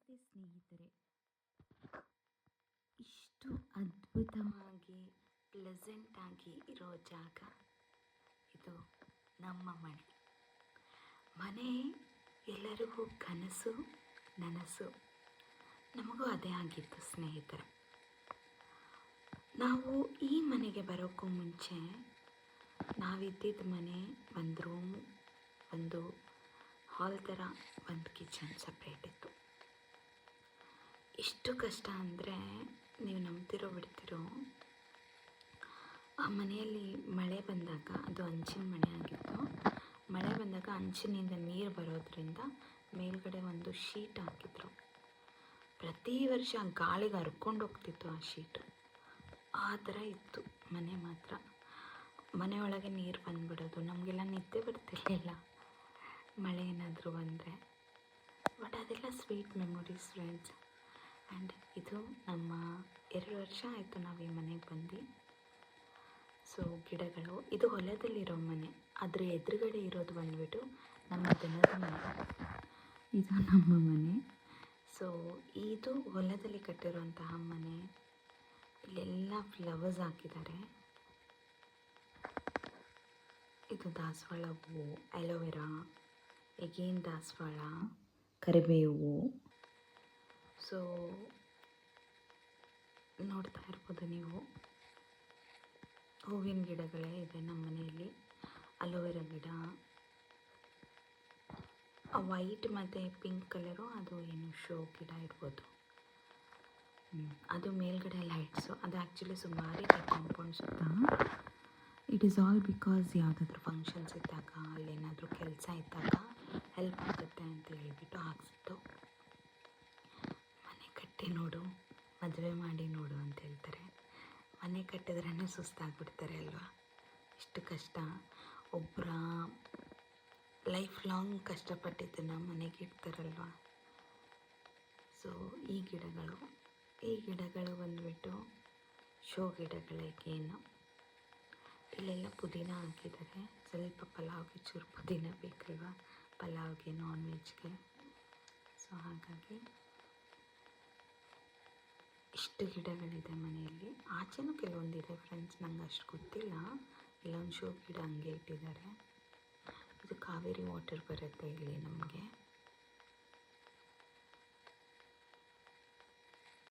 ನಮಸ್ತೆ ಸ್ನೇಹಿತರೆ, ಇಷ್ಟು ಅದ್ಭುತವಾಗಿ ಪ್ಲೆಸೆಂಟಾಗಿ ಇರೋ ಜಾಗ ಇದು ನಮ್ಮ ಮನೆ. ಮನೆ ಎಲ್ಲರಿಗೂ ಕನಸು ನನಸು. ನಮಗೂ ಅದೇ ಆಗಿತ್ತು ಸ್ನೇಹಿತರೆ. ನಾವು ಈ ಮನೆಗೆ ಬರೋಕ್ಕೂ ಮುಂಚೆ ನಾವಿದ್ದಿದ್ದ ಮನೆ ಒಂದು ರೂಮು, ಒಂದು ಹಾಲ್ ಥರ, ಒಂದು ಕಿಚನ್ ಸಪ್ರೇಟ್ ಇತ್ತು. ಎಷ್ಟು ಕಷ್ಟ ಅಂದರೆ ನೀವು ನಂಬ್ತಿರೋ ಬಿಡ್ತಿರೋ, ಆ ಮನೆಯಲ್ಲಿ ಮಳೆ ಬಂದಾಗ, ಅದು ಹಂಚಿನ ಮನೆ ಆಗಿತ್ತು, ಮಳೆ ಬಂದಾಗ ಹಂಚಿನಿಂದ ನೀರು ಬರೋದ್ರಿಂದ ಮೇಲ್ಗಡೆ ಒಂದು ಶೀಟ್ ಹಾಕಿದ್ರು. ಪ್ರತಿ ವರ್ಷ ಗಾಳಿಗೆ ಹರ್ಕೊಂಡು ಹೋಗ್ತಿತ್ತು ಆ ಶೀಟು. ಆ ಥರ ಇತ್ತು ಮನೆ ಮಾತ್ರ. ಮನೆಯೊಳಗೆ ನೀರು ಬಂದುಬಿಡೋದು, ನಮಗೆಲ್ಲ ನಿದ್ದೆ ಬರ್ತಿರ್ಲಿಲ್ಲ ಮಳೆ ಏನಾದರೂ ಬಂದರೆ. ಬಟ್ ಅದೆಲ್ಲ ಸ್ವೀಟ್ ಮೆಮೊರೀಸ್ ಫ್ರೆಂಡ್ಸ್. ಆ್ಯಂಡ್ ಇದು ನಮ್ಮ 2 ವರ್ಷ ಆಯಿತು ನಾವು ಈ ಮನೆಗೆ ಬಂದು. ಸೊ ಗಿಡಗಳು, ಇದು ಹೊಲದಲ್ಲಿರೋ ಮನೆ, ಅದರ ಎದುರುಗಡೆ ಇರೋದು ಬಂದುಬಿಟ್ಟು ನಮ್ಮ ದನದ ಮನೆ. ಇದು ನಮ್ಮ ಮನೆ. ಸೊ ಇದು ಹೊಲದಲ್ಲಿ ಕಟ್ಟಿರುವಂತಹ ಮನೆ. ಇಲ್ಲೆಲ್ಲ ಫ್ಲವರ್ಸ್ ಹಾಕಿದ್ದಾರೆ. ಇದು ದಾಸವಾಳ ಹೂವು, ಅಲೋವೆರಾ, ಎಗೇನ್ ದಾಸವಾಳ, ಕರಿಬೇವು. ಸೊ ನೋಡ್ತಾ ಇರ್ಬೋದು ನೀವು, ಹೂವಿನ ಗಿಡಗಳೇ ಇದೆ ನಮ್ಮ ಮನೆಯಲ್ಲಿ. ಅಲೋವೆರಾ ಗಿಡ, ವೈಟ್ ಮತ್ತು ಪಿಂಕ್ ಕಲರು, ಅದು ಏನು ಶೋ ಗಿಡ ಇರ್ಬೋದು. ಅದು ಮೇಲ್ಗಡೆ ಲೈಟ್ಸು. ಅದು ಆ್ಯಕ್ಚುಲಿ ಸುಮಾರು ಕಾಂಪೌಂಡ್ ಸುತ್ತ. ಇಟ್ ಈಸ್ ಆಲ್ ಬಿಕಾಸ್ ಯಾವುದಾದ್ರೂ ಫಂಕ್ಷನ್ಸ್ ಇದ್ದಾಗ, ಅಲ್ಲೇನಾದರೂ ಕೆಲಸ ಇದ್ದಾಗ ಹೆಲ್ಪ್ ಆಗುತ್ತೆ ಅಂತ ಹೇಳ್ಬಿಟ್ಟು ಹಾಕ್ಸಿತ್ತು. ಮನೆ ಕಟ್ಟಿ ನೋಡು, ಮದುವೆ ಮಾಡಿ ನೋಡು ಅಂತ ಹೇಳ್ತಾರೆ. ಮನೆ ಕಟ್ಟಿದ್ರೇ ಸುಸ್ತಾಗ್ಬಿಡ್ತಾರೆ ಅಲ್ವಾ. ಇಷ್ಟು ಕಷ್ಟ, ಒಬ್ಬರ ಲೈಫ್ ಲಾಂಗ್ ಕಷ್ಟಪಟ್ಟಿದ್ದನ್ನು ಮನೆಗೆ ಇಡ್ತಾರಲ್ವ. ಸೊ ಈ ಗಿಡಗಳು ಬಂದುಬಿಟ್ಟು ಶೋ ಗಿಡಗಳೇನು. ಇಲ್ಲೆಲ್ಲ ಪುದೀನ ಹಾಕಿದ್ದಾರೆ. ಸ್ವಲ್ಪ ಪಲಾವ್ಗೆ ಚೂರು ಪುದೀನ ಬೇಕಲ್ವ, ಪಲಾವ್ಗೆ, ನಾನ್ ವೆಜ್ಗೆ. ಸೊ ಹಾಗಾಗಿ ಇಷ್ಟು ಗಿಡಗಳಿದೆ ಮನೆಯಲ್ಲಿ. ಆಚೆನೂ ಕೆಲವೊಂದಿದೆ ಫ್ರೆಂಡ್ಸ್, ನಂಗೆ ಅಷ್ಟು ಗೊತ್ತಿಲ್ಲ. ಇಲ್ಲೊಂದು ಶೋ ಗಿಡ ಹಂಗೆ ಇಟ್ಟಿದ್ದಾರೆ. ಇದು ಕಾವೇರಿ ವಾಟರ್ ಬರುತ್ತೆ ಇಲ್ಲಿ ನಮಗೆ.